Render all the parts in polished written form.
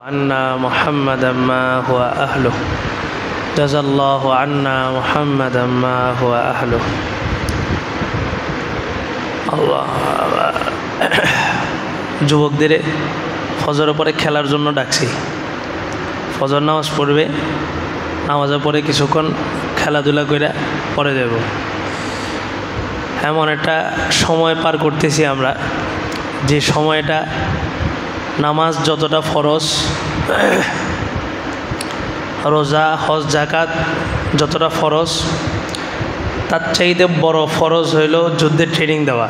عنا محمدا ما هو أهله جزا الله عنا محمدا ما هو أهله আল্লাহ যুবকদের ফজরের পরে খেলার জন্য ডাকছি। ফজর নামাজ পড়বে, নামাজের পরে কিছুক্ষণ খেলাধুলা করে পরে যাব। এমন একটা সময় পার করতেছি আমরা, যে সময়টা নামাজ যতটা ফরজ, রোজা হজ জাকাত যতটা ফরজ, তার চাইতে বড় ফরজ হইল যুদ্ধের ট্রেনিং দেওয়া।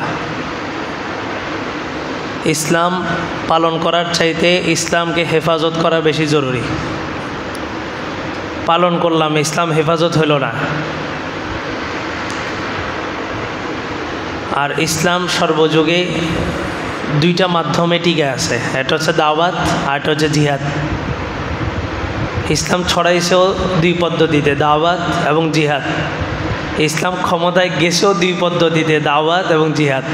ইসলাম পালন করার চাইতে ইসলামকে হেফাজত করা বেশি জরুরি। পালন করলাম, ইসলাম হেফাজত হইল না। আর ইসলাম সর্বযুগে দুইটা মাধ্যমে টিকে আছে, এটা হচ্ছে দাওয়াত আর এটা হচ্ছে জিহাদ। ইসলাম ছড়াইছেও দুই পদ্ধতিতে, দাওয়াত এবং জিহাদ। ইসলাম ক্ষমতায় গেছেও দুই পদ্ধতিতে, দাওয়াত এবং জিহাদ।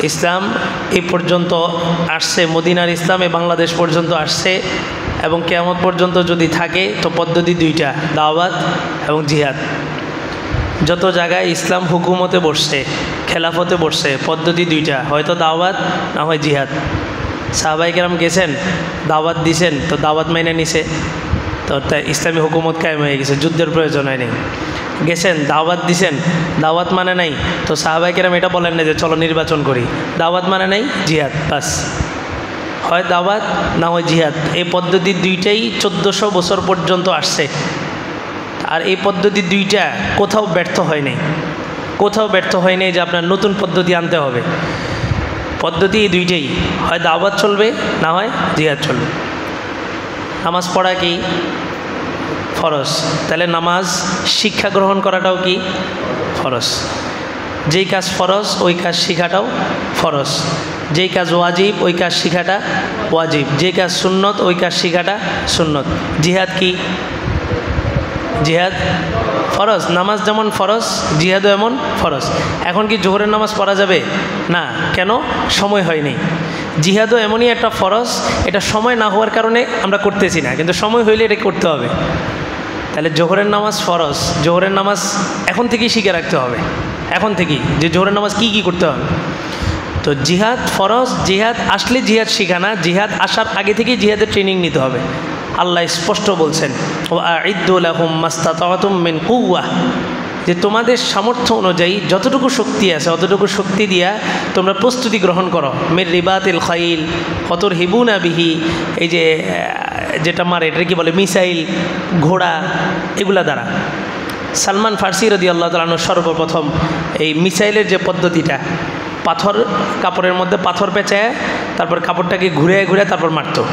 ইসলাম এই পর্যন্ত আসছে, মদিনার ইসলাম এই বাংলাদেশ পর্যন্ত আসছে, এবং কিয়ামত পর্যন্ত যদি থাকে তো পদ্ধতি দুইটা, দাওয়াত এবং জিহাদ। যত জায়গায় ইসলাম হুকুমতে বসছে, খেলাফতে বসছে, পদ্ধতি দুইটা, হয়তো দাওয়াত না হয় জিহাদ। সাহাবায়ে কেরাম গেছেন, দাওয়াত দিছেন, তো দাওয়াত মেনে নিছে, তো ইসলামী হুকুমত কায়েম হয়ে গেছে, যুদ্ধের প্রয়োজন হয়নি। গেছেন, দাওয়াত দিছেন, দাওয়াত মানে নাই, তো সাহাবায়ে কেরাম এটা বলেন না যে চলো নির্বাচন করি, দাওয়াত মানে নাই, জিহাদ, বাস। হয় দাওয়াত না হয় জিহাদ। এই পদ্ধতি দুইটাই 1400 বছর পর্যন্ত আসছে। আর এই পদ্ধতি দুইটা কোথাও ব্যর্থ হয় নাই, কোথাও ব্যর্থ হয় নাই যে আপনার নতুন পদ্ধতি আনতে হবে। পদ্ধতি এই দুইটাই, হয় দাওয়াত চলবে না হয় জিহাদ চলবে। নামাজ পড়া কি ফরজ, তাহলে নামাজ শিক্ষা গ্রহণ করাটাও কি ফরজ। যেই কাজ ফরজ ওই কাজ শিখাটাও ফরজ। যেই কাজ ওয়াজিব ওই কাজ শিখাটা ওয়াজিব। যেই কাজ সুন্নত ওই কাজ শিখাটা সুন্নত। জিহাদ কি? জিহাদ ফরজ। নামাজ যেমন ফরজ, জিহাদও এমন ফরজ। এখন কি জোহরের নামাজ পড়া যাবে না? কেন? সময় হয়নি। জিহাদও এমনই একটা ফরজ, এটা সময় না হওয়ার কারণে আমরা করতেছি না, কিন্তু সময় হইলে এটা করতে হবে। তাহলে জোহরের নামাজ ফরজ, জোহরের নামাজ এখন থেকেই শিখে রাখতে হবে, এখন থেকেই, যে জোহরের নামাজ কি কি করতে হবে। তো জিহাদ ফরজ, জিহাদ আসলে জিহাদ শিখা না, জিহাদ আসার আগে থেকেই জিহাদের ট্রেনিং নিতে হবে। আল্লাহ স্পষ্ট বলছেন, ওয়াইদ্দু লাহুম মাস্তাতাতুম মিন কুওয়া, যে তোমাদের সামর্থ্য অনুযায়ী যতটুকু শক্তি আছে অতটুকু শক্তি দিয়া তোমরা প্রস্তুতি গ্রহণ করো। মির রিবাতিল খাইল ফাতুরহিবুনা বিহি, এই যে যেটা মারে এটা কি বলে, মিসাইল, ঘোড়া, এগুলা দ্বারা। সালমান ফার্সি রাদিয়াল্লাহু তাআলা আনহু সর্বপ্রথম এই মিসাইলের যে পদ্ধতিটা, পাথর, কাপড়ের মধ্যে পাথর পেঁচায় তারপর কাপড়টাকে ঘুরে ঘুরে তারপর মারতো,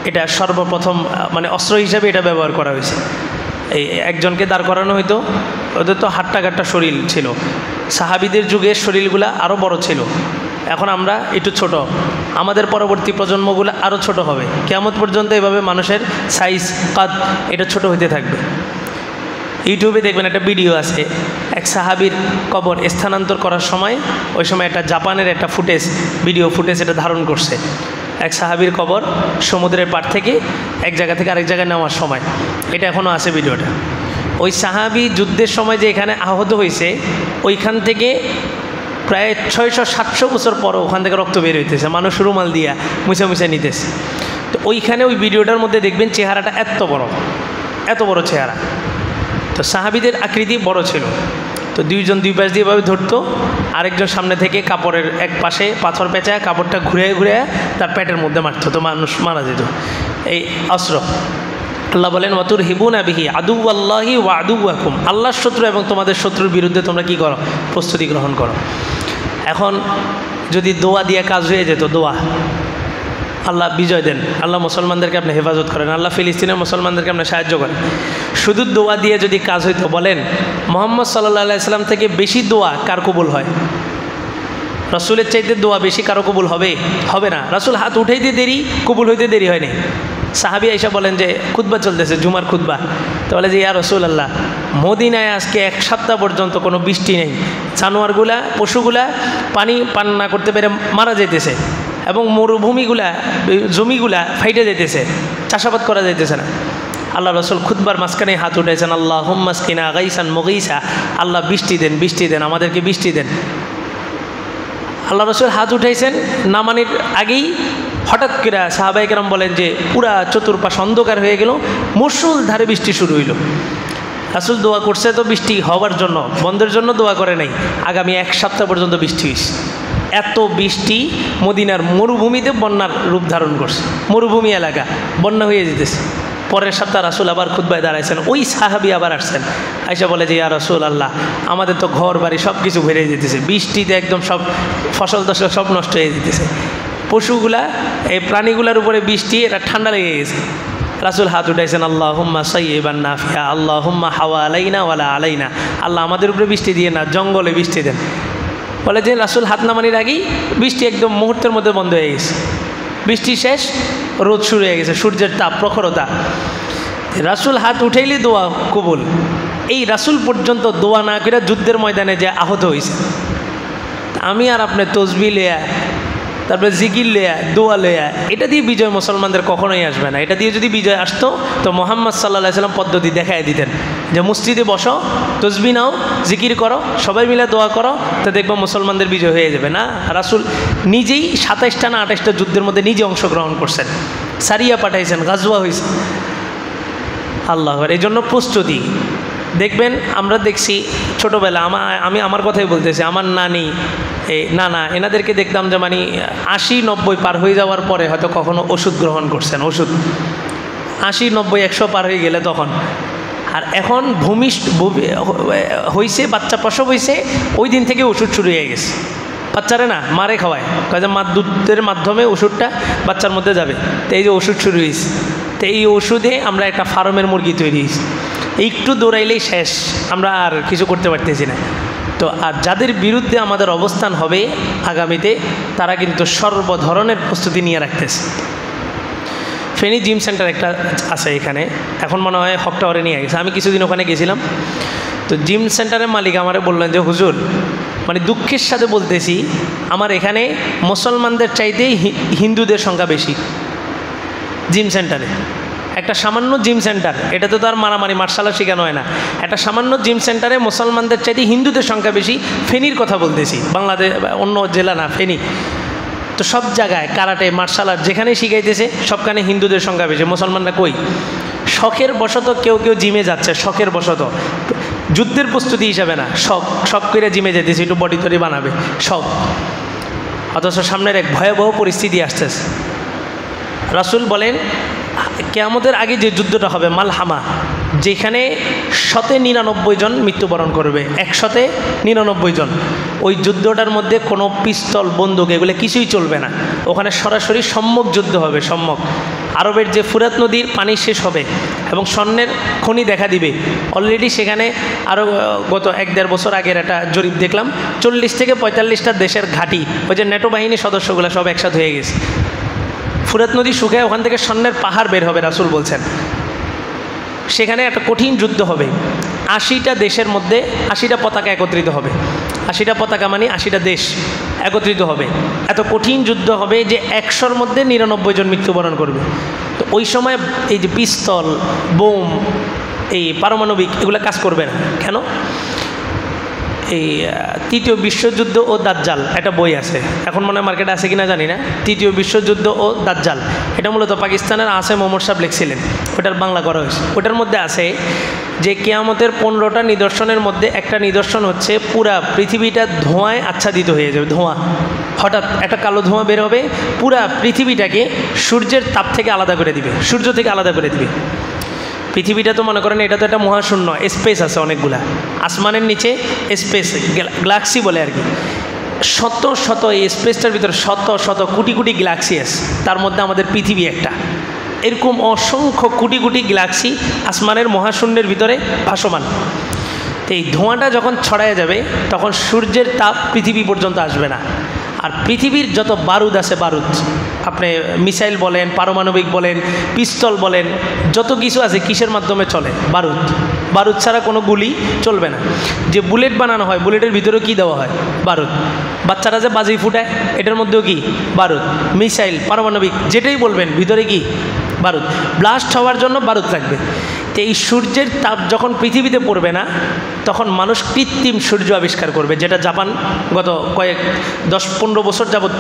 এটা সর্বপ্রথম মানে অস্ত্র হিসাবে এটা ব্যবহার করা হয়েছে। এই একজনকে দাঁড় করানো হইতো, ওদের তো হাট্টা শরীর ছিল। সাহাবিদের যুগে শরীরগুলা আরও বড় ছিল, এখন আমরা একটু ছোট, আমাদের পরবর্তী প্রজন্মগুলো আরও ছোট হবে। কিয়ামত পর্যন্ত এভাবে মানুষের সাইজ কাদ এটা ছোট হইতে থাকবে। ইউটিউবে দেখবেন একটা ভিডিও আছে, এক সাহাবীর কবর স্থানান্তর করার সময়, ওই সময় একটা জাপানের একটা ভিডিও ফুটেজ এটা ধারণ করছে। এক সাহাবীর কবর সমুদ্রের পাড় থেকে এক জায়গা থেকে আরেক জায়গায় নেওয়ার সময়, এটা এখনও আছে ভিডিওটা। ওই সাহাবী যুদ্ধের সময় যে এখানে আহত হয়েছে, ওইখান থেকে প্রায় 600-700 বছর পর ওখান থেকে রক্ত বের হইতেছে, মানুষ রুমাল দিয়া মুছে মুছে নিতেছে। তো ওইখানে ওই ভিডিওটার মধ্যে দেখবেন চেহারাটা এত বড় চেহারা। তো সাহাবীদের আকৃতি বড় ছিল, তো দুইজন দুই পাশ দিয়ে এভাবে ধরতো, আরেকজন সামনে থেকে কাপড়ের এক পাশে পাথর পেঁচায় কাপড়টা ঘুরে ঘুরে তার পেটের মধ্যে মারতো, তো মানুষ মারা যেত। এই অস্ত্র আল্লাহ বলেন, ওয়াতুরহিবুনা বিহি আদুওয়াল্লাহি ওয়া আদুওয়াকুম, আল্লাহর শত্রু এবং তোমাদের শত্রুর বিরুদ্ধে তোমরা কি করো? প্রস্তুতি গ্রহণ করো। এখন যদি দোয়া দিয়ে কাজ হয়ে যেত, দোয়া, আল্লাহ বিজয় দেন, আল্লাহ মুসলমানদেরকে আপনি হেফাজত করেন, আল্লাহ ফিলিস্তিনের মুসলমানদেরকে আপনি সাহায্য করেন, শুধু দোয়া দিয়ে যদি কাজ হইতো, বলেন মুহাম্মদ সাল্লাল্লাহু আলাইহি সাল্লাম থেকে বেশি দোয়া কার কবুল হয়? রাসূলের চাইতে দোয়া বেশি কারো কবুল হবে? হবে না। রাসূল হাত উঠাইতে দেরি, কবুল হইতে দেরি হয়নি। সাহাবী আয়েশা বলেন যে খুতবা চলতেছে, জুমার খুতবা, তো বলে যে ইয়া রাসূলুল্লাহ, মদিনায় আজকে এক সপ্তাহ পর্যন্ত কোনো বৃষ্টি নেই, জানোয়ারগুলা, পশুগুলা পানি পান না করতে পেরে মারা যেতেছে, এবং মরুভূমিগুলা জমিগুলা ফাইটে যেতেছে, চাষাবাদ করা যাইতেছে না। আল্লাহ রসুল খুতবার মাঝখানে হাত উঠেছেন, আল্লাহুম্মা আসকিনা গাইসান মুগীসা, আল্লাহ বৃষ্টি দেন, বৃষ্টি দেন, আমাদেরকে বৃষ্টি দেন। আল্লাহ রসুল হাত উঠাইছেন, নামানির আগেই হঠাৎ করে সাহাবায়ে কেরাম বলেন যে পুরা চতুর্পাশ অন্ধকার হয়ে গেল, মুষলধারে বৃষ্টি শুরু হইল। রাসূল দোয়া করছে তো বৃষ্টি হওয়ার জন্য, বন্ধের জন্য দোয়া করে নাই, আগামী 1 সপ্তাহ পর্যন্ত বৃষ্টি হয়েছে। এত বৃষ্টি মদিনার মরুভূমিতে বন্যার রূপ ধারণ করছে, মরুভূমি এলাকা বন্যা হয়ে যেতেছে। পরের সপ্তাহ রাসূল আবার খুতবায় দাঁড়াইছেন, ওই সাহাবী আবার আসছেন, আয়েশা বলে যে ইয়া রাসূলুল্লাহ, আমাদের তো ঘর বাড়ি সব কিছু ভরে যেতেছে, বৃষ্টিতে একদম সব ফসল টসল সব নষ্ট হয়ে যেতেছে, পশুগুলা এই প্রাণীগুলার উপরে বৃষ্টি, এটা ঠান্ডা লেগে গেছে। রাসূল হাত উঠাইছেন, আল্লাহুম্মা সাইয়্যিবান নাফিয়া, আল্লাহুম্মা হাওয়া আলাইনা ওয়ালা আলাইনা, আল্লাহ আমাদের উপরে বৃষ্টি দিয়ে না, জঙ্গলে বৃষ্টি দেন। বলে যে রাসূল হাত নামানির আগেই বৃষ্টি একদম মুহূর্তের মধ্যে বন্ধ হয়ে গেছে। বৃষ্টি শেষ, রোদ শুরু হয়ে গেছে, সূর্যের তাপ প্রখরতা। রাসূল হাত উঠাইলে দোয়া কবুল। এই রাসূল পর্যন্ত দোয়া না করে যুদ্ধের ময়দানে যে আহত হয়েছে। আমি আর আপনি তসবিহ লেয়া, তারপরে জিকির লেয়া, দোয়া লেয়া, এটা দিয়ে বিজয় মুসলমানদের কখনোই আসবে না। এটা দিয়ে যদি বিজয় আসতো তো মুহাম্মদ সাল্লাল্লাহু আলাইহি সাল্লাম পদ্ধতি দেখায় দিতেন যে মসজিদে বসো, তসবিহ নাও, জিকির করো, সবাই মিলে দোয়া করো, তো দেখবো মুসলমানদের বিজয় হয়ে যাবে। না, রাসূল নিজেই 27টা না 28টা যুদ্ধের মধ্যে নিজে অংশগ্রহণ করছেন, সারিয়া পাঠাইছেন, গাজওয়া হয়েছে। আল্লাহর এই জন্য প্রস্তুতি। দেখবেন আমরা দেখছি ছোটোবেলা, আমি আমার কথাই বলতেছি, আমার নানি নানা এনাদেরকে দেখতাম যে মানে 80-90 পার হয়ে যাওয়ার পরে হয়তো কখনো ওষুধ গ্রহণ করছেন, ওষুধ 80-90-100 পার হয়ে গেলে তখন। আর এখন ভূমিষ্ঠ হয়েছে, বাচ্চা প্রসব হয়েছে, ওই দিন থেকে ওষুধ শুরু হয়ে গেছে। বাচ্চারে না মারে খাওয়ায়, কাজে দুধের মাধ্যমে ওষুধটা বাচ্চার মধ্যে যাবে, তো এই যে ওষুধ শুরু হয়েছে। তো এই ওষুধে আমরা একটা ফার্মের মুরগি তৈরি হয়েছি, একটু দৌড়াইলেই শেষ, আমরা আর কিছু করতে পারতেছি না। তো আর যাদের বিরুদ্ধে আমাদের অবস্থান হবে আগামীতে, তারা কিন্তু সর্ব ধরনের প্রস্তুতি নিয়ে রাখতেছে। ফেনী জিম সেন্টার একটা আছে এখানে, এখন মনে হয় হক টাওয়ারে নিয়ে গেছে। আমি কিছুদিন ওখানে গেছিলাম, তো জিম সেন্টারের মালিক আমারে বললেন যে হুজুর, মানে দুঃখের সাথে বলতেছি, আমার এখানে মুসলমানদের চাইতেই হিন্দুদের সংখ্যা বেশি। জিম সেন্টারে একটা সামান্য জিম সেন্টার, এটাতে তো আর মারামারি মার্শাল আর্ট শেখানো হয় না, একটা সামান্য জিম সেন্টারে মুসলমানদের চাইতে হিন্দুদের সংখ্যা বেশি। ফেনীর কথা বলতেছি, বাংলাদেশ অন্য জেলা না, ফেনী। তো সব জায়গায় কারাটে মার্শাল আর্ট যেখানেই শিখাইতেছে সবখানে হিন্দুদের সংখ্যা বেশি, মুসলমানরা কই। শখের বশত কেউ কেউ জিমে যাচ্ছে, শখের বশত, যুদ্ধের প্রস্তুতি হিসাবে না, শখ করে জিমে যেতেছে, একটু বডি তরি বানাবে, শখ। অথচ সামনের এক ভয়াবহ পরিস্থিতি আসতেছে। রাসূল বলেন কিয়ামতের আগে যে যুদ্ধটা হবে মালহামা, যেখানে 199 জন মৃত্যুবরণ করবে, 199 জন, ওই যুদ্ধটার মধ্যে কোনো পিস্তল বন্দুক এগুলো কিছুই চলবে না। ওখানে সরাসরি সম্মুখ যুদ্ধ হবে, সম্মুখ। আরবের যে ফুরাত নদীর পানি শেষ হবে এবং স্বর্ণের খনি দেখা দিবে। অলরেডি সেখানে আরও গত 1-1.5 বছর আগের একটা জরিপ দেখলাম, 40 থেকে 45টা দেশের ঘাঁটি, ওই যে নেটো বাহিনীর সদস্যগুলো সব একসাথে হয়ে গেছে। ফুরাত নদী শুকায় ওখান থেকে স্বর্ণের পাহাড় বের হবে, রাসূল বলছেন। সেখানে একটা কঠিন যুদ্ধ হবে, 80টা দেশের মধ্যে 80টা পতাকা একত্রিত হবে। 80টা পতাকা মানে 80টা দেশ একত্রিত হবে। এত কঠিন যুদ্ধ হবে যে 100-র মধ্যে 99 জন মৃত্যুবরণ করবে। তো ওই সময় এই যে পিস্তল, বোম, এই পারমাণবিক এগুলো কাজ করবে না। কেন? এই তৃতীয় বিশ্বযুদ্ধ ও দাজ্জাল একটা বই আছে, এখন মনে হয় মার্কেটে আছে কিনা জানি না। তৃতীয় বিশ্বযুদ্ধ ও দাজ্জাল, এটা মূলত পাকিস্তানের আসেম ওমর সাহেব লিখছিলেন, ওটার বাংলা করা হয়েছে। ওটার মধ্যে আছে যে কিয়ামতের 15টা নিদর্শনের মধ্যে একটা নিদর্শন হচ্ছে পুরা পৃথিবীটা ধোঁয়ায় আচ্ছাদিত হয়ে যাবে। ধোঁয়া, হঠাৎ একটা কালো ধোঁয়া বের হবে, পুরা পৃথিবীটাকে সূর্যের তাপ থেকে আলাদা করে দিবে, সূর্য থেকে আলাদা করে দিবে। পৃথিবীটা তো মনে করেন এটা তো একটা মহাশূন্য, স্পেস আছে অনেকগুলা, আসমানের নিচে স্পেস, গ্যালাক্সি বলে আর কি। শত শত এই স্পেসটার ভিতরে শত শত কোটি কোটি গ্যালাক্সি আছে, তার মধ্যে আমাদের পৃথিবী একটা। এরকম অসংখ্য কোটি কোটি গ্যালাক্সি আসমানের মহাশূন্যের ভিতরে ভাসমান। তো এই ধোঁয়াটা যখন ছড়ায় যাবে তখন সূর্যের তাপ পৃথিবী পর্যন্ত আসবে না। আর পৃথিবীর যত বারুদ আছে, বারুদ আপনি মিসাইল বলেন, পারমাণবিক বলেন, পিস্তল বলেন, যত কিছু আছে কিসের মাধ্যমে চলে? বারুদ। বারুদ ছাড়া কোনো গুলি চলবে না। যে বুলেট বানানো হয়, বুলেটের ভিতরেও কী দেওয়া হয়? বারুদ। বাচ্চারা যে বাজি ফুটায়, এটার মধ্যেও কি? বারুদ। মিসাইল, পারমাণবিক, যেটাই বলবেন, ভিতরে কি? বারুদ। ব্লাস্ট হওয়ার জন্য বারুদ লাগবে। তো এই সূর্যের তাপ যখন পৃথিবীতে পড়বে না, তখন মানুষ কৃত্রিম সূর্য আবিষ্কার করবে, যেটা জাপান গত 10-15 বছর যাবৎ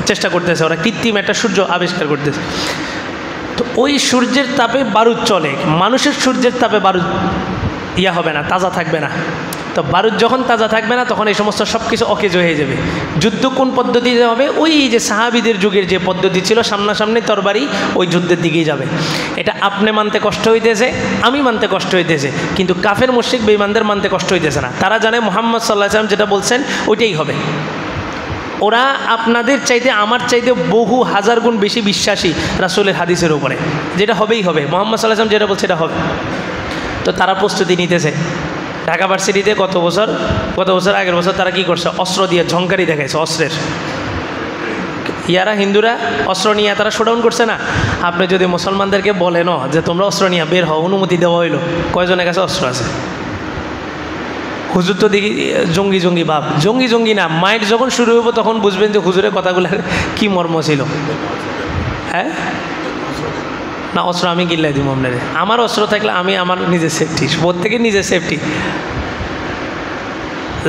চেষ্টা করতেছে, ওরা কৃত্রিম একটা সূর্য আবিষ্কার করতেছে। তো ওই সূর্যের তাপে বারুদ চলে। মানুষের সূর্যের তাপে বারুদ হবে না, তাজা থাকবে না। তো বারুদ যখন তাজা থাকবে না, তখন এই সমস্ত সব কিছু অকেজ হয়ে যাবে। যুদ্ধ কোন পদ্ধতিতে হবে? ওই যে সাহাবীদের যুগের যে পদ্ধতি ছিল, সামনাসামনি তরবারি, ওই যুদ্ধের দিকেই যাবে। এটা আপনি মানতে কষ্ট হইতেছে, আমি মানতে কষ্ট হইতেছে, কিন্তু কাফের মুশরিক বেঈমানদের মানতে কষ্ট হইতেছে না। তারা জানে মুহাম্মদ সাল্লাল্লাহু আলাইহি ওয়াসাল্লাম যেটা বলছেন ওইটাই হবে। ওরা আপনাদের চাইতে, আমার চাইতে বহু হাজার গুণ বেশি বিশ্বাসী রাসূলের হাদিসের উপরে, যেটা হবেই হবে। মুহাম্মদ সাল্লাল্লাহু আলাইহি ওয়াসাল্লাম যেটা বলছে এটা হবে। তো তারা প্রস্তুতি নিতেছে। ঢাকা ভার্সিটিতে গত বছর আগের বছর তারা কি করছে? অস্ত্র দিয়ে ঝংকারি দেখাইছে, অস্ত্রের। ইয়ারা হিন্দুরা অস্ত্র নিয়ে তারা শোডাউন করছে না। আপনি যদি মুসলমানদেরকে বলেন যে তোমরা অস্ত্র নিয়ে বের হও, অনুমতি দেওয়া হইলো, কয়জনের কাছে অস্ত্র আছে? হুজুর তো দেখি জঙ্গি ভাব। জঙ্গি না, মাইট যখন শুরু হইব তখন বুঝবেন যে হুজুরের কথাগুলোর কি মর্ম ছিল। হ্যাঁ না, অস্ত্র আমি কিনলাই দিব আপনারে। আমার অস্ত্র থাকলে আমি আমার নিজের সেফটি, প্রত্যেকে নিজের সেফটি।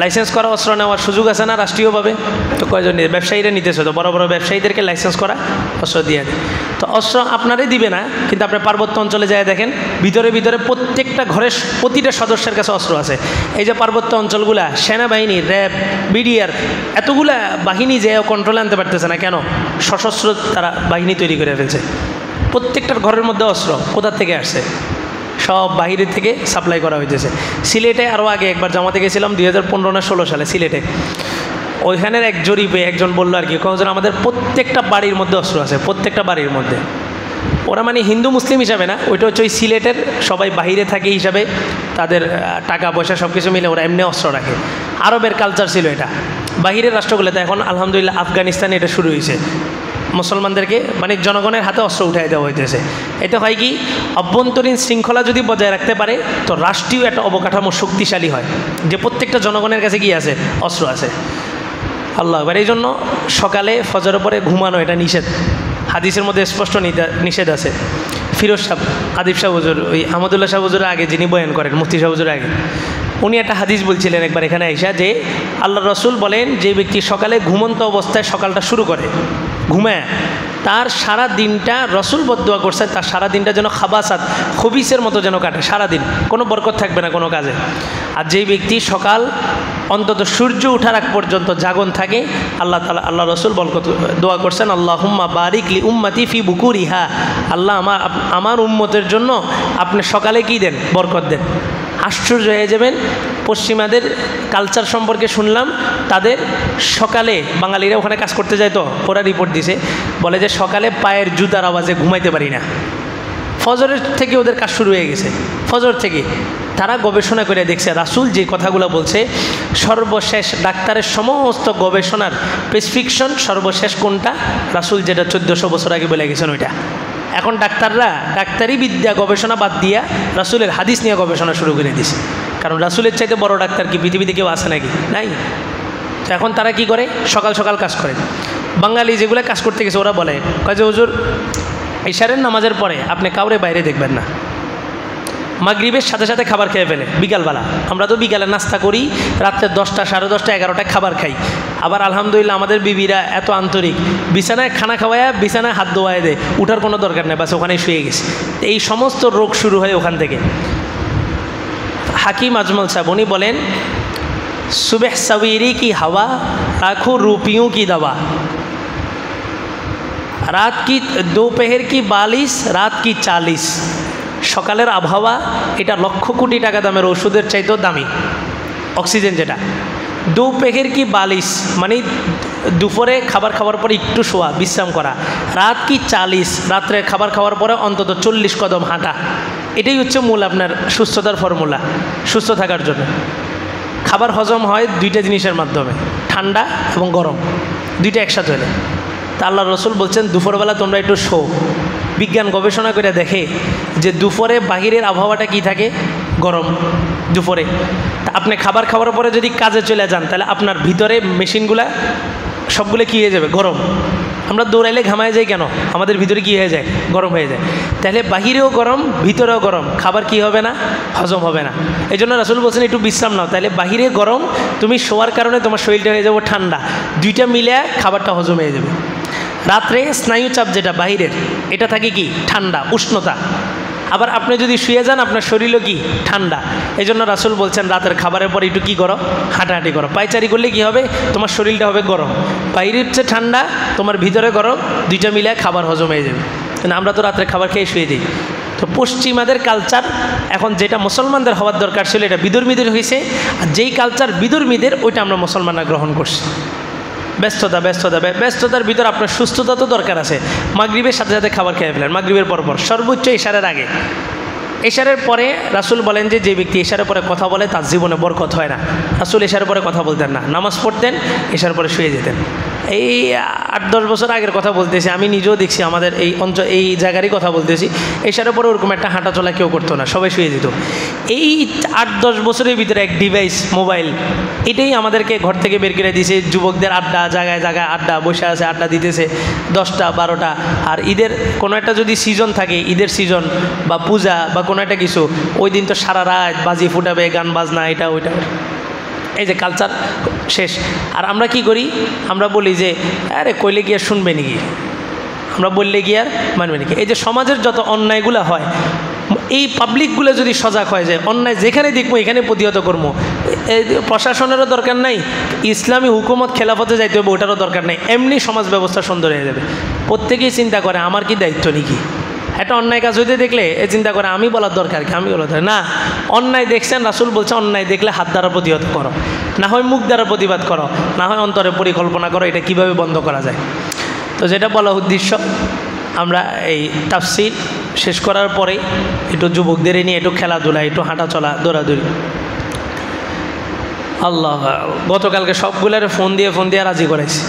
লাইসেন্স করা অস্ত্র নেওয়ার সুযোগ আছে না রাষ্ট্রীয়ভাবে? তো কয়জন ব্যবসায়ীরা নিতেছে, তো বড় বড় ব্যবসায়ীদেরকে লাইসেন্স করা অস্ত্র দিয়ে দেয়। তো অস্ত্র আপনারই দিবে না, কিন্তু আপনার পার্বত্য অঞ্চলে যায় দেখেন, ভিতরে প্রত্যেকটা ঘরের প্রতিটা সদস্যের কাছে অস্ত্র আছে। এই যে পার্বত্য অঞ্চলগুলা, সেনাবাহিনী, র্যাব, বিডিআর, এতগুলা বাহিনী যে কন্ট্রোলে আনতে পারতেছে না কেন? সশস্ত্র তারা বাহিনী তৈরি করে ফেলছে। প্রত্যেকটার ঘরের মধ্যে অস্ত্র কোথা থেকে আসছে? সব বাহিরের থেকে সাপ্লাই করা হইতেছে। সিলেটে আরও আগে একবার জামাতে গেছিলাম 2015 না 16 সালে সিলেটে। ওইখানের এক জরিপে একজন বললো আর কি, কয়েকজন আমাদের প্রত্যেকটা বাড়ির মধ্যে অস্ত্র আছে, প্রত্যেকটা বাড়ির মধ্যে। ওরা মানে হিন্দু মুসলিম হিসাবে না, ওইটা হচ্ছে ওই সিলেটের সবাই বাহিরে থাকে হিসাবে, তাদের টাকা পয়সা সব কিছু মিলে ওরা এমনি অস্ত্র রাখে। আরবের কালচার ছিল এটা বাহিরের রাষ্ট্রগুলোতে। এখন আলহামদুলিল্লাহ আফগানিস্তানে এটা শুরু হয়েছে, মুসলমানদেরকে মানে জনগণের হাতে অস্ত্র উঠাই দেওয়া হইতেছে। এতে হয় কি, অভ্যন্তরীণ শৃঙ্খলা যদি বজায় রাখতে পারে, তো রাষ্ট্রীয় একটা অবকাঠামো শক্তিশালী হয়, যে প্রত্যেকটা জনগণের কাছে কি আছে? অস্ত্র আছে। আল্লাহ এবার এই জন্য সকালে ফজরের পরে ঘুমানো এটা নিষেধ, হাদিসের মধ্যে স্পষ্ট নিষেধ আছে। ফিরোজ সাহেব, আদিব শাহ হুজুর, ওই আহমদুল্লাহ শাহ হুজুরের আগে যিনি বয়ান করেন, মুফতি শাহ হুজুরের আগে, উনি একটা হাদিস বলছিলেন একবার এখানে আইসা, যে আল্লাহ রসুল বলেন, যে ব্যক্তি সকালে ঘুমন্ত অবস্থায় সকালটা শুরু করে ঘুমায়, তার সারা দিনটা, রসুল বদদুয়া করছে, তার সারা দিনটা যেন খাবাসাত, খবিসের মতো যেন কাটে, সারাদিন কোনো বরকত থাকবে না কোনো কাজে। আর যেই ব্যক্তি সকাল অন্তত সূর্য ওঠার আগ পর্যন্ত জাগন থাকে, আল্লাহ রসুল দোয়া করছেন, আল্লাহুম্মা বারিক লি উম্মতি ফি বুকুরিহা, আল্লাহ আমার উম্মতের জন্য আপনি সকালে কি দেন? বরকত দেন। আশ্চর্য হয়ে যাবেন, পশ্চিমাদের কালচার সম্পর্কে শুনলাম, তাদের সকালে, বাঙালিরা ওখানে কাজ করতে যায়, তো ওরা রিপোর্ট দিছে, বলে যে সকালে পায়ের জুতার আওয়াজে ঘুমাইতে পারি না। ফজরের থেকে ওদের কাজ শুরু হয়ে গেছে, ফজর থেকে। তারা গবেষণা করে দেখছে রাসূল যে কথাগুলো বলছে, সর্বশেষ ডাক্তারের সমস্ত গবেষণার প্রেসক্রিপশন সর্বশেষ কোনটা? রাসূল যেটা 1400 বছর আগে বলে গেছেন ওইটা। এখন ডাক্তাররা ডাক্তারি বিদ্যা গবেষণা বাদ দিয়া রাসূলের হাদিস নিয়ে গবেষণা শুরু করে দিছে। কারণ রাসূলের চাইতে বড় ডাক্তার কি পৃথিবীতে কেউ আছে নাকি? নাই। তো এখন তারা কি করে? সকাল সকাল কাজ করে। বাঙালি যেগুলো কাজ করতে গেছে ওরা বলে, কাজে হুজুর ইশারের নামাজের পরে আপনি কাউরে বাইরে দেখবেন না, মাগরিবের সাথে সাথে খাবার খেয়ে ফেলে বিকালবেলা। আমরা তো বিকালে নাস্তা করি, রাত্রে 10টা, 10:30, 11টায় খাবার খাই। আবার আলহামদুলিল্লাহ আমাদের বিবিরা এত আন্তরিক, বিছানায় খানা খাওয়ায়, বিছানায় হাত ধোয়ায় দেয়, উঠার কোনো দরকার নেই, বাস ওখানেই শুয়ে গেছে। এই সমস্ত রোগ শুরু হয় ওখান থেকে। হাকিম আজমল সাহেব উনি বলেন, সুবেহ সওয়িরি কি হাওয়া, লাখোं रूपियों की दवा, রাত কি দোপহের কি 42, রাত কি 40। সকালের আবহাওয়া এটা লক্ষ কোটি টাকা দামের ওষুধের চাইতেও দামি, অক্সিজেন যেটা। দোপহের কি 42 মানে দুপুরে খাবার খাওয়ার পরে একটু শোয়া, বিশ্রাম করা। রাত কি 40, রাত্রে খাবার খাওয়ার পরে অন্তত 40 কদম হাঁটা। এটাই হচ্ছে মূল আপনার সুস্থতার ফর্মুলা, সুস্থ থাকার জন্য। খাবার হজম হয় দুইটা জিনিসের মাধ্যমে, ঠান্ডা এবং গরম, দুইটা একসাথে হলে। তা আল্লাহ রসুল বলছেন দুপুরবেলা তোমরা একটু শো। বিজ্ঞান গবেষণা করে দেখে যে দুপুরে বাহিরের আবহাওয়াটা কি থাকে, গরম দুপুরে। তা আপনি খাবার খাওয়ার পরে যদি কাজে চলে যান তাহলে আপনার ভিতরে মেশিনগুলা সবগুলো কী হয়ে যাবে, গরম। আমরা দৌড়াইলে ঘামায় যাই কেন, আমাদের ভিতরে কী হয়ে যায়, গরম হয়ে যায়। তাহলে বাহিরেও গরম ভিতরেও গরম, খাবার কি হবে না, হজম হবে না। এই জন্য রাসূল বলছেন একটু বিশ্রাম নাও। তাহলে বাহিরে গরম, তুমি শোয়ার কারণে তোমার শরীরটা হয়ে যাবে ঠান্ডা, দুইটা মিলে খাবারটা হজম হয়ে যাবে। রাত্রে স্নায়ুচাপ যেটা বাহিরের, এটা থাকে কি ঠান্ডা, উষ্ণতা। আবার আপনি যদি শুয়ে যান আপনার শরীরও কি ঠান্ডা। এই জন্য রাসূল বলছেন রাতের খাবারের পর একটু কী করো, হাঁটাহাঁটি করো। পায়চারি করলে কি হবে, তোমার শরীরটা হবে গরম, বাইরে হচ্ছে ঠান্ডা, তোমার ভিতরে গরম, দুইটা মিলে খাবার হজম হয়ে যাবে। কিন্তু আমরা তো রাত্রে খাবার খেয়ে শুয়ে দিই। তো পশ্চিমাদের কালচার এখন যেটা মুসলমানদের হওয়ার দরকার ছিল এটা বিধর্মীদের হয়েছে, আর যেই কালচার বিধর্মীদের ওইটা আমরা মুসলমানরা গ্রহণ করছি। ব্যস্ততার ভিতর আপনার সুস্থতা তো দরকার আছে। মাগরিবের সাথে সাথে খাবার খেয়ে ফেলেন, মাগরিবের পরপর, সর্বোচ্চ ইশারের আগে। ইশারের পরে রাসূল বলেন যে যে ব্যক্তি ইশারের পরে কথা বলে তার জীবনে বরকত হয় না। রাসূল ইশারের পরে কথা বলতেন না, নামাজ পড়তেন, ইশারের পরে শুয়ে যেতেন। এই 8-10 বছর আগের কথা বলতেছি, আমি নিজেও দেখছি, আমাদের এই অঞ্চল এই জায়গারই কথা বলতেছি। ইশারের পরে ওরকম একটা হাঁটা চলা কেউ করতো না, সবাই শুয়ে যেত। এই 8-10 বছরের ভিতরে এক ডিভাইস মোবাইল, এটাই আমাদেরকে ঘর থেকে বের করে দিয়েছে। যুবকদের আড্ডা, জায়গায় জায়গায় আড্ডা, বসে আছে আড্ডা দিতেছে 10টা 12টা। আর ঈদের কোনো একটা যদি সিজন থাকে, ঈদের সিজন বা পূজা বা কোনো একটা কিছু, ওই দিন তো সারা রাত বাজি ফুটাবে, গান বাজনা, এটা ওইটা। এই যে কালচার শেষ। আর আমরা কি করি, আমরা বলি যে আরে কইলে গিয়ে শুনবে নাকি, আমরা বললে গিয়ে আর মানবে নাকি। এই যে সমাজের যত অন্যায়গুলো হয়, এই পাবলিকগুলো যদি সজাগ হয় যে অন্যায় যেখানে দেখবো এখানে প্রতিহত করবো, এই প্রশাসনেরও দরকার নাই, ইসলামী হুকুমত খেলাফতে যাইতে হবে ওটারও দরকার নেই, এমনি সমাজ ব্যবস্থা সুন্দর হয়ে যাবে। প্রত্যেকেই চিন্তা করে আমার কি দায়িত্ব নাকি। একটা অন্যায় কাজ হইতে দেখলে এ চিন্তা করে আমি বলার দরকার কি, আমি বলার দরকার না। অন্যায় দেখছেন, রাসূল বলছে অন্যায় দেখলে হাত দ্বারা প্রতিহত করো, না হয় মুখ দ্বারা প্রতিবাদ করো, না হয় অন্তরে পরিকল্পনা করো এটা কিভাবে বন্ধ করা যায়। তো যেটা বলা উদ্দেশ্য, আমরা এই তাফসীর শেষ করার পরে একটু যুবকদের নিয়ে একটু খেলাধুলা, একটু হাঁটা চলা, দৌড়াদৌড়ি। আল্লাহ, গতকালকে সবগুলোর ফোন দিয়ে রাজি করেছি,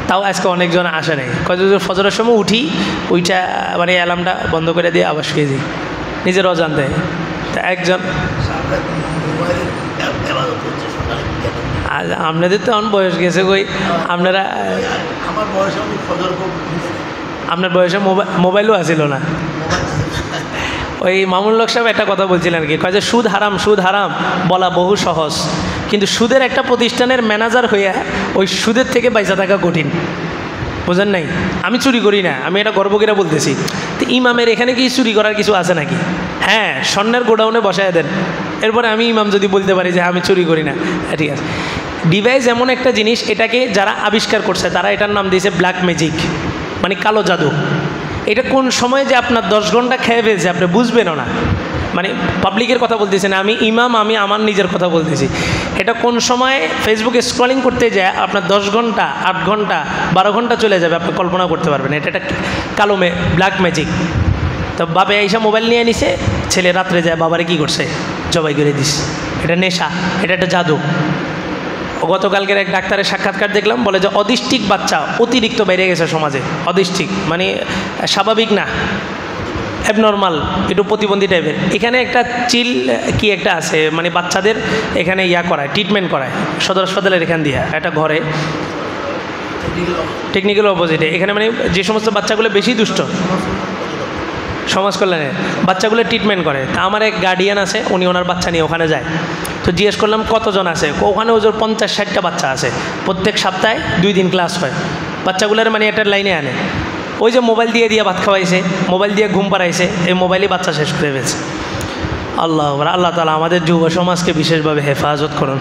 তাও আজকে অনেকজন আসে নাই। যদি ফজরের সময় উঠি, ওইটা মানে অ্যালার্মটা বন্ধ করে দিয়ে আবার শুয়ে যাই নিজের অজান্তে। তা একজন, আপনাদের তো এখন বয়স গেছে কই, আপনারা আপনার বয়সে মোবাইলও আসিল না। ওই মামুনুল হক সাহেব একটা কথা বলছিলেন কি, কয় যে সুদ হারাম বলা বহু সহজ, কিন্তু সুদের একটা প্রতিষ্ঠানের ম্যানেজার হইয়া ওই সুদের থেকে বাইসা থাকা কঠিন। বুঝেন নাই, আমি চুরি করি না, আমি এটা গর্ব করে বলতেছি। তো ইমামের এখানে কি চুরি করার কিছু আছে নাকি? হ্যাঁ, স্বর্ণের গোডাউনে বসায় দেন, এরপরে আমি ইমাম যদি বলতে পারি যে আমি চুরি করি না, ঠিক আছে। ডিভাইস এমন একটা জিনিস, এটাকে যারা আবিষ্কার করছে তারা এটার নাম দিয়েছে ব্ল্যাক ম্যাজিক, মানে কালো জাদু। এটা কোন সময় যে আপনার 10 ঘন্টা খেয়ে ফেলছে আপনি বুঝবেনও না। মানে পাবলিকের কথা বলতেছি না, আমি ইমাম, আমি আমার নিজের কথা বলতেছি। এটা কোন সময় ফেসবুকে স্ক্রলিং করতে যায় আপনার 10 ঘন্টা, 8 ঘন্টা, 12 ঘন্টা চলে যাবে, আপনি কল্পনা করতে পারবেন। এটা একটা কালো ব্ল্যাক ম্যাজিক। তো বাবা এইসব মোবাইল নিয়ে নিছে, ছেলে রাত্রে যায় বাবারে কি করছে, জবাই করে দিস। এটা নেশা, এটা একটা জাদু। গতকালকের এক ডাক্তারের সাক্ষাৎকার দেখলাম, বলে যে অদৃষ্টিক বাচ্চা অতিরিক্ত বেড়ে গেছে সমাজে। অদৃষ্টিক মানে স্বাভাবিক না, অ্যাবনর্মাল, একটু প্রতিবন্ধী টাইপের। এখানে একটা চিল কি একটা আছে, মানে বাচ্চাদের এখানে করায়, ট্রিটমেন্ট করায় সদর হাসপাতালের এখান দিয়ে একটা ঘরে, টেকনিক্যাল অপোজিটে। এখানে মানে যে সমস্ত বাচ্চাগুলো বেশি দুষ্ট, সমাজ কল্যাণে বাচ্চাগুলো ট্রিটমেন্ট করে। তা আমার এক গার্ডিয়ান আছে, উনি ওনার বাচ্চা নিয়ে ওখানে যায়। তো জিজ্ঞেস করলাম কতজন আছে, ওখানে ওজোর 50-60টা বাচ্চা আছে, প্রত্যেক সপ্তাহে 2 দিন ক্লাস হয়। বাচ্চাগুলোর মানে একটা লাইনে আনে, ওই যে মোবাইল দিয়ে ভাত খাওয়াইছে, মোবাইল দিয়ে ঘুম পাড়াইছে, এই মোবাইলই বাচ্চা শেষ করে ফেলছে। আল্লাহ তাআলা আমাদের যুব সমাজকে বিশেষভাবে হেফাজত করুন।